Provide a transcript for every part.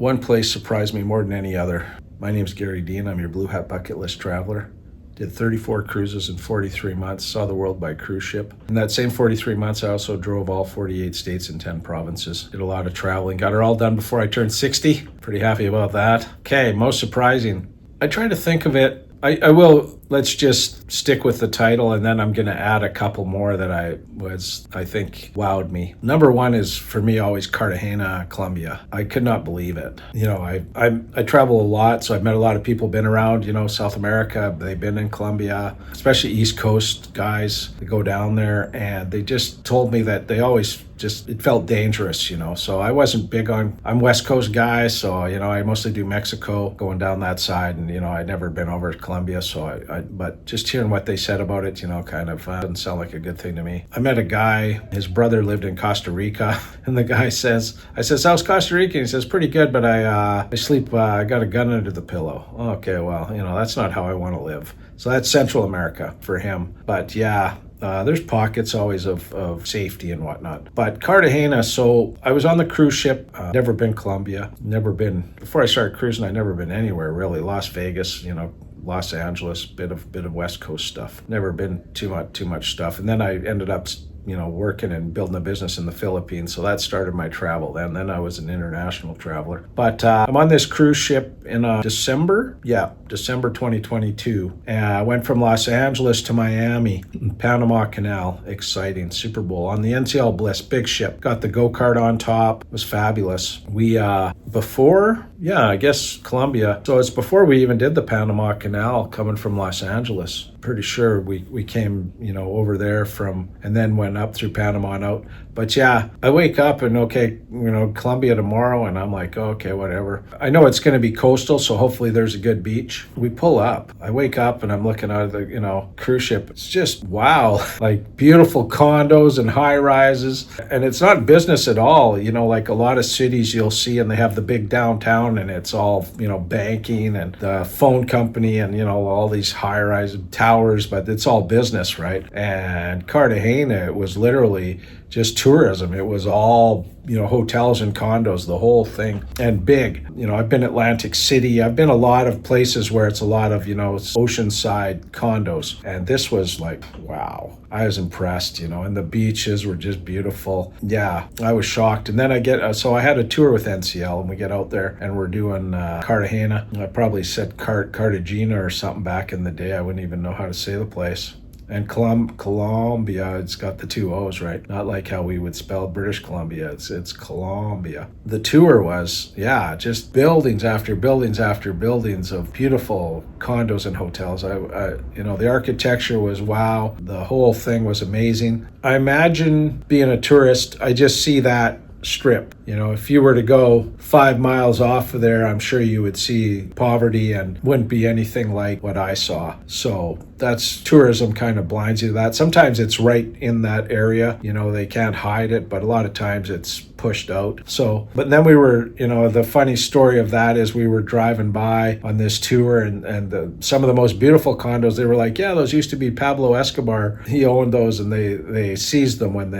One place surprised me more than any other. My name's Gary Dean. I'm your Blue Hat Bucket List traveler. Did 34 cruises in 43 months, saw the world by cruise ship. In that same 43 months, I also drove all 48 states and 10 provinces. Did a lot of traveling. Got it all done before I turned 60. Pretty happy about that. Okay, most surprising. I try to think of it. I will, let's just stick with the title, and then I'm going to add a couple more that I think wowed me. Number one is, for me, always Cartagena, Colombia. I could not believe it. You know, I travel a lot, so I've met a lot of people, been around, you know, South America. They've been in Colombia, especially East Coast guys. They go down there, and they just told me that they always it felt dangerous, you know. So I wasn't big on, I'm West Coast guy, so, you know, I mostly do Mexico, going down that side, and, you know, I'd never been over to Colombia, so but just hearing what they said about it, you know, kind of doesn't sound like a good thing to me. I met a guy, his brother lived in Costa Rica, and the guy says, I says, how's Costa Rica? And he says, pretty good, but I sleep, I got a gun under the pillow. Okay, well, you know, that's not how I want to live. So that's Central America for him. But yeah, there's pockets always of safety and whatnot. But Cartagena, so I was on the cruise ship, never been Colombia, before I started cruising, I'd never been anywhere really. Las Vegas, you know, Los Angeles, bit of West Coast stuff. Never been too much stuff. And then I ended up, you know, working and building a business in the Philippines. So that started my travel then. Then I was an international traveler. But I'm on this cruise ship in December 2022. And I went from Los Angeles to Miami, Panama Canal. Exciting. Super Bowl on the NCL Bliss, big ship. Got the go-kart on top. It was fabulous. We, I guess Colombia. So it's before we even did the Panama Canal coming from Los Angeles. Pretty sure we came, you know, over there and then went up through Panama and out. But yeah, I wake up and okay, you know, Colombia tomorrow, and I'm like, okay, whatever. I know it's going to be coastal, so hopefully there's a good beach. We pull up. I wake up and I'm looking out of the, you know, cruise ship. It's just wow, like beautiful condos and high rises, and it's not business at all. You know, like a lot of cities you'll see, and they have the big downtown, and it's all, you know, banking and the phone company, and, you know, all these high rise towers, but it's all business, right? And Cartagena, it was literally just tourism. It was all, you know, hotels and condos, the whole thing, and big. You know, I've been Atlantic City. I've been a lot of places where it's a lot of, you know, oceanside condos. And this was like, wow. I was impressed, you know, and the beaches were just beautiful. Yeah, I was shocked. And then so I had a tour with NCL, and we get out there and we're doing Cartagena. I probably said Cartagena or something back in the day. I wouldn't even know how to say the place. And Colombia, it's got the two O's, right? Not like how we would spell British Columbia. It's Colombia. The tour was, yeah, just buildings after buildings after buildings of beautiful condos and hotels. You know, the architecture was wow. The whole thing was amazing. I imagine being a tourist, I just see that strip. You know, if you were to go 5 miles off of there, I'm sure you would see poverty and wouldn't be anything like what I saw. So that's tourism kind of blinds you to that. Sometimes it's right in that area, you know, they can't hide it, but a lot of times it's pushed out. So, but then we were, you know, the funny story of that is we were driving by on this tour, and some of the most beautiful condos, they were like, yeah, those used to be Pablo Escobar. He owned those, and they seized them when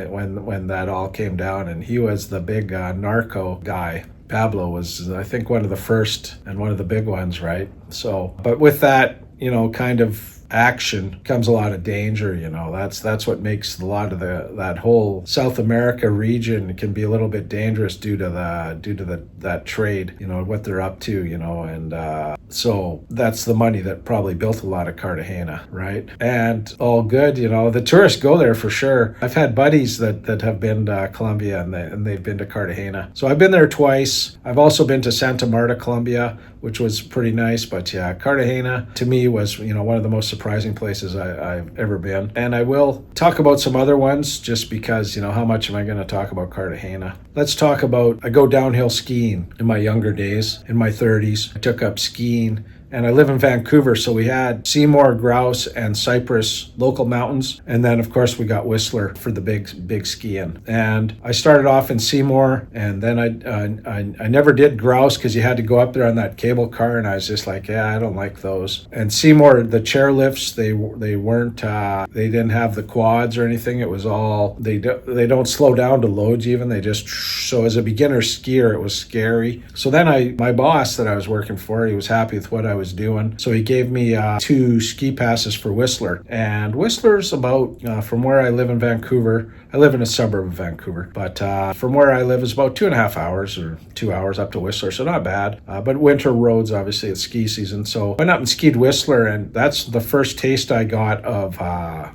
that all came down, and he was the big narco guy. Pablo was, I think, one of the first and one of the big ones, right? So, but with that, you know, kind of action comes a lot of danger. You know, that's what makes a lot of that whole South America region can be a little bit dangerous due to that trade, you know, what they're up to, you know, and so that's the money that probably built a lot of Cartagena, right? And all good, you know, the tourists go there for sure. I've had buddies that have been to Colombia, and they've been to Cartagena. So I've been there twice. I've also been to Santa Marta, Colombia, which was pretty nice. But yeah, Cartagena to me was, you know, one of the most surprising places I've ever been. And I will talk about some other ones just because, you know, how much am I going to talk about Cartagena? Let's talk about, I go downhill skiing in my younger days, in my 30s. I took up skiing And I live in Vancouver, so we had Seymour, Grouse, and Cypress local mountains. And then, of course, we got Whistler for the big skiing. And I started off in Seymour, and then I never did Grouse because you had to go up there on that cable car, and I was just like, yeah, I don't like those. And Seymour, the chairlifts, they weren't, they didn't have the quads or anything. It was all, they don't slow down to loads even. They just, so as a beginner skier, it was scary. So then my boss that I was working for, he was happy with what I was doing. So he gave me 2 ski passes for Whistler. And Whistler's about, from where I live in Vancouver, I live in a suburb of Vancouver, but from where I live is about 2.5 hours or 2 hours up to Whistler, so not bad. But winter roads, obviously, it's ski season. So I went up and skied Whistler, and that's the first taste I got of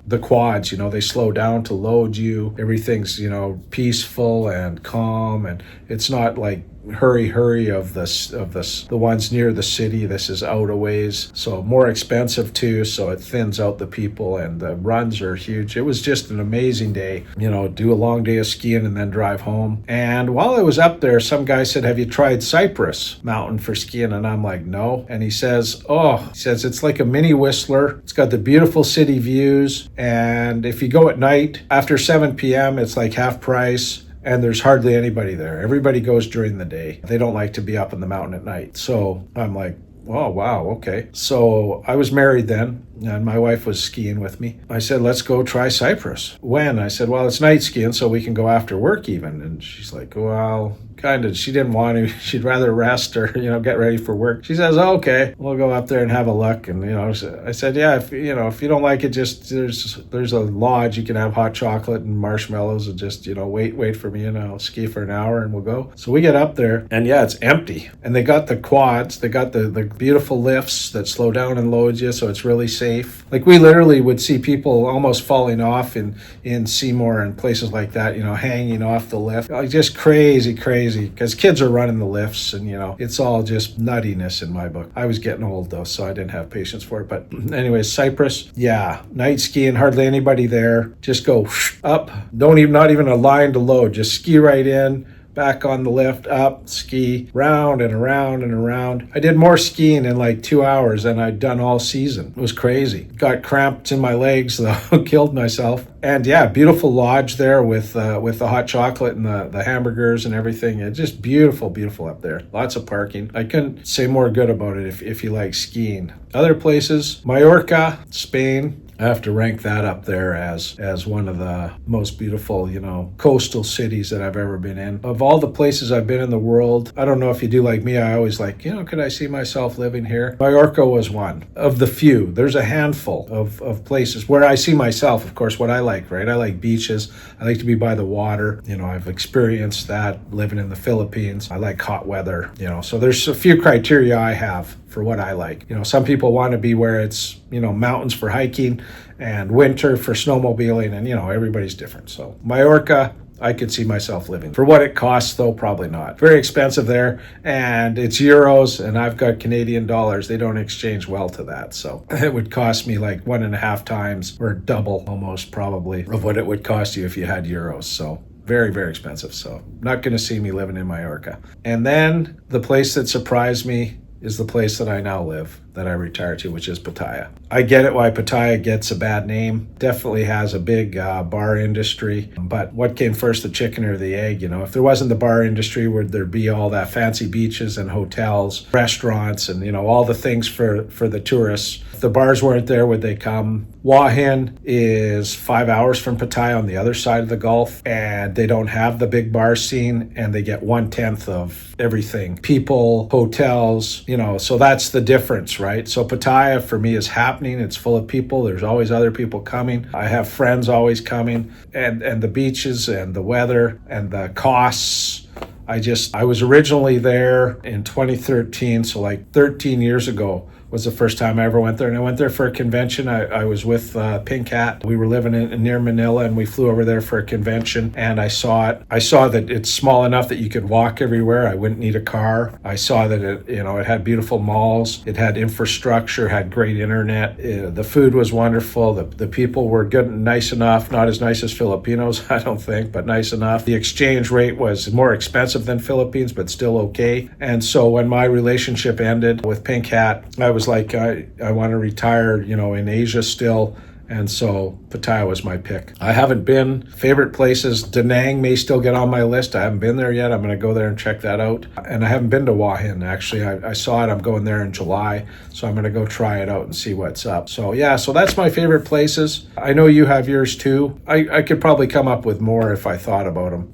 the quads. You know, they slow down to load you. Everything's, you know, peaceful and calm, and it's not like hurry of the ones near the city. This is out a ways, so more expensive too, so it thins out the people, and the runs are huge. It was just an amazing day, you know, do a long day of skiing and then drive home. And while I was up there, some guy said, have you tried Cypress Mountain for skiing? And I'm like, no. And he says it's like a mini Whistler. It's got the beautiful city views, and if you go at night after 7 p.m. it's like half price. And there's hardly anybody there. Everybody goes during the day. They don't like to be up in the mountain at night. So I'm like, oh, wow, okay. So I was married then, and my wife was skiing with me. I said, let's go try Cypress. When? I said, well, it's night skiing, so we can go after work even. And she's like, well, kind of. She didn't want to. She'd rather rest or, you know, get ready for work. She says, oh, okay, we'll go up there and have a look. And, you know, I said, yeah, if you don't like it, just there's a lodge. You can have hot chocolate and marshmallows and just, you know, wait for me, and I'll ski for an hour and we'll go. So we get up there, and yeah, it's empty. And they got the quads. They got the beautiful lifts that slow down and load you, so it's really safe. Like, we literally would see people almost falling off in Seymour and places like that, you know, hanging off the lift. Like, just crazy, because kids are running the lifts, and, you know, it's all just nuttiness in my book. I was getting old, though, so I didn't have patience for it. But anyways, Cypress, yeah, night skiing, hardly anybody there. Just go up, not even a line to load, just ski right in, back on the lift, up, ski, round and around and around. I did more skiing in like 2 hours than I'd done all season. It was crazy. Got cramps in my legs, though, killed myself. And yeah, beautiful lodge there with the hot chocolate and the hamburgers and everything. It's just beautiful up there. Lots of parking. I couldn't say more good about it if you like skiing. Other places, Mallorca, Spain. I have to rank that up there as one of the most beautiful, you know, coastal cities that I've ever been in. Of all the places I've been in the world, I don't know if you do like me, I always like, you know, could I see myself living here? Mallorca was one of the few. There's a handful of places where I see myself, of course, what I like, right? I like beaches. I like to be by the water. You know, I've experienced that living in the Philippines. I like hot weather, you know, so there's a few criteria I have for what I like. You know, some people want to be where it's, you know, mountains for hiking and winter for snowmobiling, and, you know, everybody's different. So Mallorca, I could see myself living. For what it costs, though, probably not. Very expensive there, and it's euros, and I've got Canadian dollars. They don't exchange well to that, so it would cost me like 1.5 times or double almost probably of what it would cost you if you had euros. So very, very expensive. So not going to see me living in Mallorca. And then the place that surprised me is the place that I now live, that I retired to, which is Pattaya. I get it why Pattaya gets a bad name. Definitely has a big bar industry. But what came first, the chicken or the egg? You know, if there wasn't the bar industry, would there be all that fancy beaches and hotels, restaurants, and, you know, all the things for the tourists? If the bars weren't there, would they come? Hua Hin is 5 hours from Pattaya on the other side of the Gulf, and they don't have the big bar scene, and they get 1/10 of everything. People, hotels, you know, so that's the difference, right? So Pattaya for me is happening. It's full of people. There's always other people coming. I have friends always coming, and the beaches and the weather and the costs. I was originally there in 2013, so like 13 years ago was the first time I ever went there. And I went there for a convention. I was with Pink Hat. We were living near Manila, and we flew over there for a convention, and I saw it. I saw that it's small enough that you could walk everywhere. I wouldn't need a car. I saw that it had beautiful malls. It had infrastructure, had great internet. The food was wonderful. The people were good and nice enough. Not as nice as Filipinos, I don't think, but nice enough. The exchange rate was more expensive than Philippines, but still okay. And so when my relationship ended with Pink Hat, I was feels like I want to retire, in Asia still. And so Pattaya was my pick. I haven't been. Favorite places, Da Nang may still get on my list. I haven't been there yet. I'm going to go there and check that out. And I haven't been to Hua Hin, actually. I saw it. I'm going there in July. So I'm going to go try it out and see what's up. So yeah, so that's my favorite places. I know you have yours too. I could probably come up with more if I thought about them.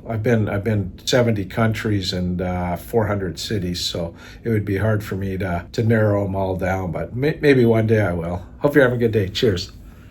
I've been 70 countries and 400 cities. So it would be hard for me to narrow them all down. But maybe one day I will. Hope you're having a good day. Cheers.